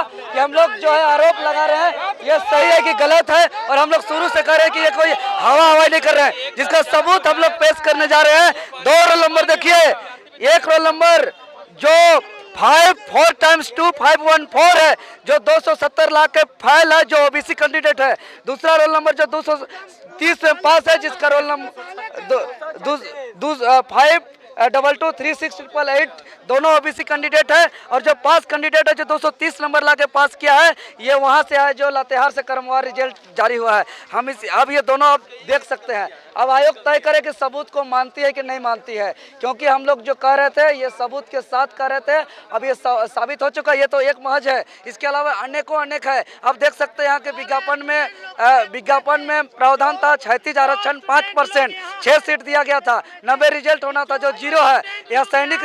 कि हम लोग जो है आरोप लगा रहे हैं ये सही है कि गलत है, और हम लोग शुरू से कह रहे हैं कि ये कोई हवाई नहीं कर रहे हैं, जिसका सबूत हम लोग पेश करने जा रहे हैं। 2 रोल नंबर देखिए, एक रोल नंबर जो 5 टाइम्स 2 514 है, जो 270 लाख के फाइल है, जो ओबीसी कैंडिडेट है। दूसरा रोल नंबर जो 230 में पास है, जिसका रोल नंबर 5223688 दोनों ओबीसी कैंडिडेट है, और जो पास कैंडिडेट है जो 230 नंबर ला के पास किया है, ये वहां से है जो लातेहार से क्रमवार रिजल्ट जारी हुआ है। हम इस अब ये दोनों आप देख सकते हैं। अब आयोग तय करे कि सबूत को मानती है कि नहीं मानती है, क्योंकि हम लोग जो कह रहे थे ये सबूत के साथ कह रहे थे, अब ये साबित हो चुका है। ये तो एक महज है, इसके अलावा अनेकों अनेक है। अब देख सकते हैं यहाँ के विज्ञापन में प्रावधान था 36 आरक्षण 5%, 6 सीट दिया गया था, 90 रिजल्ट होना था जो 0 है। यह सैनिक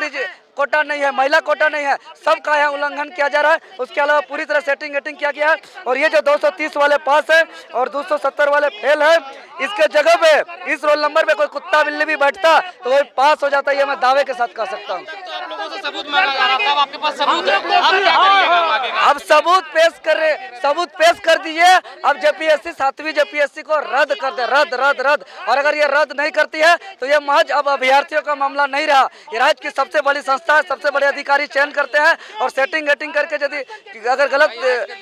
कोटा नहीं है, महिला कोटा नहीं है, सबका यहाँ उल्लंघन किया जा रहा है। उसके अलावा पूरी तरह सेटिंग किया गया है, और ये जो 230 वाले पास है और 270 वाले फेल है, इसके जगह पे इस रोल नंबर पे कोई कुत्ता बिल्ली भी बैठता तो वो पास हो जाता है, ये मैं दावे के साथ कह सकता हूँ। आप लोगों से सबूत मांगा जा रहा था, अब आपके पास सबूत है, आप क्या करिएगा आगे का? अब सबूत पेश कर दिए। अब जेपीएससी 7वीं जेपीएससी को रद्द कर दे, रद्द। और अगर ये रद्द नहीं करती है तो ये महज अब अभ्यर्थियों का मामला नहीं रहा, ये राज्य की सबसे बड़ी संस्था है, सबसे बड़े अधिकारी चयन करते हैं, और सेटिंग करके यदि अगर गलत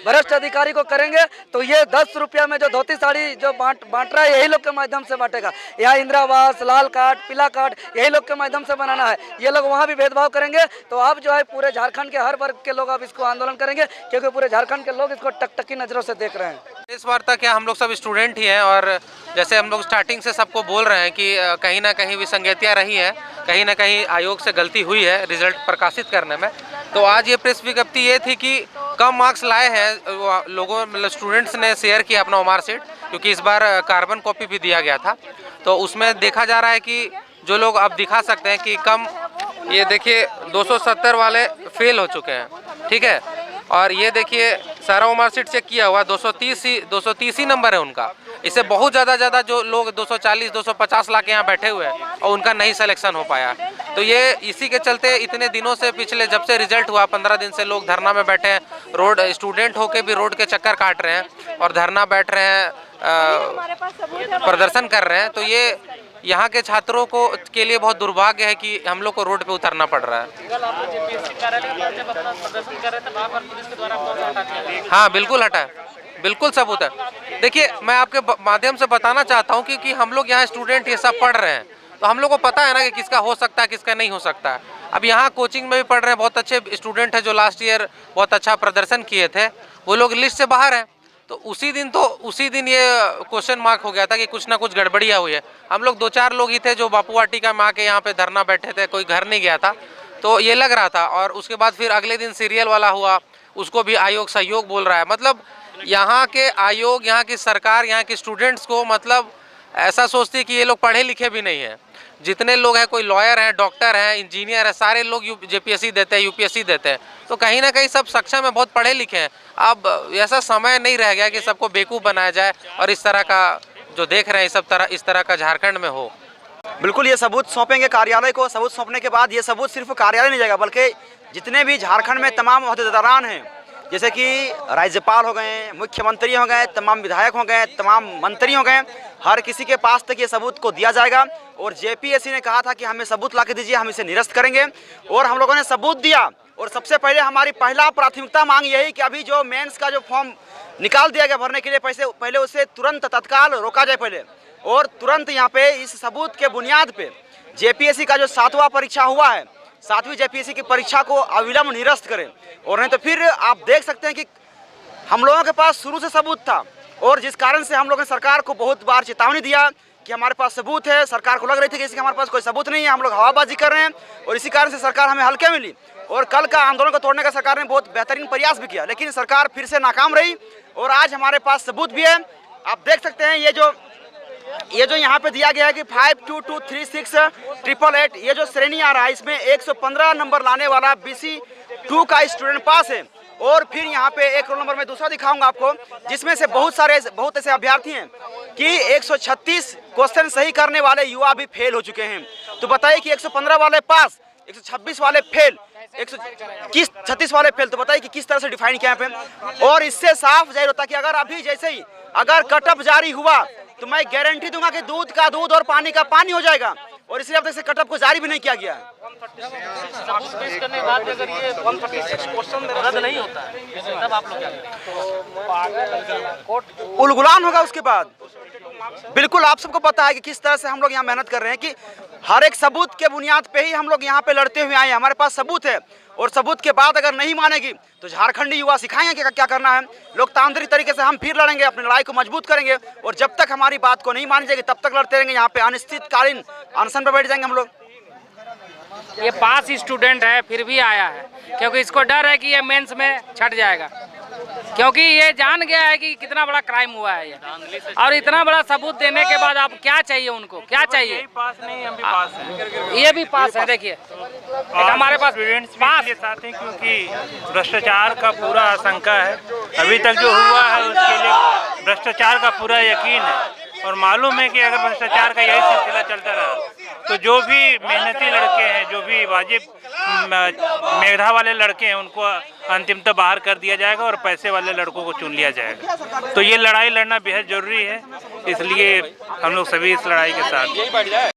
भ्रष्ट अधिकारी को करेंगे तो ये 10 रुपया में जो धोती साड़ी जो बांट रहा है, यही लोग के माध्यम से बांटेगा। यहाँ इंदिरा आवास, लाल कार्ड, पीला कार्ड यही लोग के माध्यम से बनाना है। ये लोग वहाँ भी भेदभाव करेंगे, तो आप जो है पूरे झारखंड के हर वर्ग के लोग अब इसको आंदोलन करेंगे, क्योंकि पूरे झारखंड के लोग इसको टकटकी नजरों से देख रहे हैं। इस बार तक क्या हम लोग सब स्टूडेंट ही हैं, और जैसे हम लोग स्टार्टिंग से सबको बोल रहे हैं कि कहीं ना कहीं विसंगतियाँ रही है, कहीं ना कहीं आयोग से गलती हुई है रिजल्ट प्रकाशित करने में। तो आज ये प्रेस विज्ञप्ति ये थी कि कम मार्क्स लाए हैं लोगों, मतलब स्टूडेंट्स ने शेयर किया अपना मार्कशीट, क्योंकि इस बार कार्बन कॉपी भी दिया गया था। तो उसमें देखा जा रहा है कि जो लोग अब दिखा सकते हैं कि कम, ये देखिए 270 वाले फेल हो चुके हैं, ठीक है। और ये देखिए सारा मार्कशीट चेक किया हुआ 230 ही नंबर है उनका। इससे बहुत ज़्यादा जो लोग 240 250 लाख यहाँ बैठे हुए हैं और उनका नहीं सिलेक्शन हो पाया। तो ये इसी के चलते इतने दिनों से, पिछले जब से रिजल्ट हुआ 15 दिन से लोग धरना में बैठे हैं। रोड स्टूडेंट होके भी रोड के चक्कर काट रहे हैं और धरना बैठ रहे हैं, प्रदर्शन कर रहे हैं। तो ये यहाँ के छात्रों को के लिए बहुत दुर्भाग्य है कि हम लोग को रोड पे उतरना पड़ रहा है। हाँ बिल्कुल हटा है, बिल्कुल सबूत है। देखिए मैं आपके माध्यम से बताना चाहता हूँ कि हम लोग यहाँ स्टूडेंट ये सब पढ़ रहे हैं, तो हम लोग को पता है ना कि किसका हो सकता है किसका नहीं हो सकता है। अब यहाँ कोचिंग में भी पढ़ रहे हैं, बहुत अच्छे स्टूडेंट हैं जो लास्ट ईयर बहुत अच्छा प्रदर्शन किए थे, वो लोग लिस्ट से बाहर हैं। तो उसी दिन ये क्वेश्चन मार्क हो गया था कि कुछ ना कुछ गड़बड़ियाँ हुई है। हम लोग 2-4 लोग ही थे जो बापू वाटिका में आके यहाँ पे धरना बैठे थे, कोई घर नहीं गया था, तो ये लग रहा था। और उसके बाद फिर अगले दिन सीरियल वाला हुआ, उसको भी आयोग सहयोग बोल रहा है। मतलब यहाँ के आयोग, यहाँ की सरकार, यहाँ के स्टूडेंट्स को मतलब ऐसा सोचती है कि ये लोग पढ़े लिखे भी नहीं हैं। जितने लोग हैं, कोई लॉयर हैं, डॉक्टर हैं, इंजीनियर है, सारे लोग जेपीएससी देते हैं, यूपीएससी देते हैं। तो कहीं ना कहीं सब सक्षम है, बहुत पढ़े लिखे हैं। अब ऐसा समय नहीं रह गया कि सबको बेवकूफ़ बनाया जाए और इस तरह का जो देख रहे हैं इस तरह का झारखंड में हो। बिल्कुल, ये सबूत सौंपेंगे कार्यालय को। सबूत सौंपने के बाद ये सबूत सिर्फ कार्यालय नहीं जाएगा, बल्कि जितने भी झारखंड में तमाम ओहदेदारान हैं, जैसे कि राज्यपाल हो गए, मुख्यमंत्री हो गए, तमाम विधायक हो गए, तमाम मंत्री हो गए, हर किसी के पास तक ये सबूत को दिया जाएगा। और जेपीएससी ने कहा था कि हमें सबूत ला के दीजिए, हम इसे निरस्त करेंगे, और हम लोगों ने सबूत दिया। और सबसे पहले हमारी पहला प्राथमिकता मांग यही कि अभी जो मेंस का जो फॉर्म निकाल दिया गया भरने के लिए पहले उसे तुरंत तत्काल रोका जाए पहले, और तुरंत यहाँ पे इस सबूत के बुनियाद पे जेपीएससी का जो 7वां परीक्षा हुआ है, 7वीं जेपीएससी की परीक्षा को अविलंब निरस्त करें। और नहीं तो फिर आप देख सकते हैं कि हम लोगों के पास शुरू से सबूत था, और जिस कारण से हम लोगों ने सरकार को बहुत बार चेतावनी दिया कि हमारे पास सबूत है। सरकार को लग रही थी कि इसके हमारे पास कोई सबूत नहीं है, हम लोग हवाबाजी कर रहे हैं, और इसी कारण से सरकार हमें हल्के मिली। और कल का आंदोलन को तोड़ने का सरकार ने बहुत बेहतरीन प्रयास भी किया, लेकिन सरकार फिर से नाकाम रही, और आज हमारे पास सबूत भी है। आप देख सकते हैं ये जो यहाँ पे दिया गया है कि 52236888, ये जो श्रेणी आ रहा है इसमें 115 नंबर लाने वाला BC2 का स्टूडेंट पास है। और फिर यहाँ पे एक रोल नंबर में दूसरा दिखाऊंगा आपको, जिसमें से बहुत ऐसे अभ्यर्थी हैं कि 136 क्वेश्चन सही करने वाले युवा भी फेल हो चुके हैं। तो बताइए कि 115 वाले पास, 126 वाले फेल, 136 वाले फेल। तो बताइए कि किस तरह से डिफाइन किया है पे। और इससे साफ जाहिर होता है कि अगर अभी जैसे ही अगर कटअप जारी हुआ तो मैं गारंटी दूंगा कि दूध का दूध और पानी का पानी हो जाएगा। और इसलिए अब तक से कटअप को जारी भी नहीं किया गया है। करने के बाद अगर ये 136 क्वेश्चन रद्द नहीं होता है तब आप लोग क्या करेंगे? उलगुलान होगा उसके बाद। बिल्कुल आप सबको पता है कि किस तरह से हम लोग यहाँ मेहनत कर रहे हैं कि हर एक सबूत के बुनियाद पे ही हम लोग यहाँ पे लड़ते हुए आए हैं। हमारे पास सबूत है और सबूत के बाद अगर नहीं मानेगी तो झारखंडी युवा सिखाएंगे कि क्या करना है। लोकतांत्रिक तरीके से हम फिर लड़ेंगे, अपनी लड़ाई को मजबूत करेंगे और जब तक हमारी बात को नहीं मानी जाएगी तब तक लड़ते रहेंगे। यहाँ पे अनिश्चितकालीन अनशन पर बैठ जाएंगे हम लोग। ये पास स्टूडेंट है फिर भी आया है क्योंकि इसको डर है कि ये मेंस में छट जाएगा, क्योंकि ये जान गया है कि कितना बड़ा क्राइम हुआ है ये। और इतना बड़ा सबूत देने के बाद आप क्या चाहिए उनको, क्या चाहिए? पास नहीं, हम भी पास हैं। ये भी पास है। देखिए हमारे पास स्टूडेंट्स पास के साथ हैं क्योंकि भ्रष्टाचार का पूरा आशंका है। अभी तक जो हुआ है उसके लिए भ्रष्टाचार का पूरा यकीन है और मालूम है कि अगर भ्रष्टाचार का यही सिलसिला चलता रहा तो जो भी मेहनती लड़के हैं, जो भी वाजिब मेधा वाले लड़के हैं, उनको अंतिमतः बाहर कर दिया जाएगा और पैसे वाले लड़कों को चुन लिया जाएगा। तो ये लड़ाई लड़ना बेहद जरूरी है, इसलिए हम लोग सभी इस लड़ाई के साथ।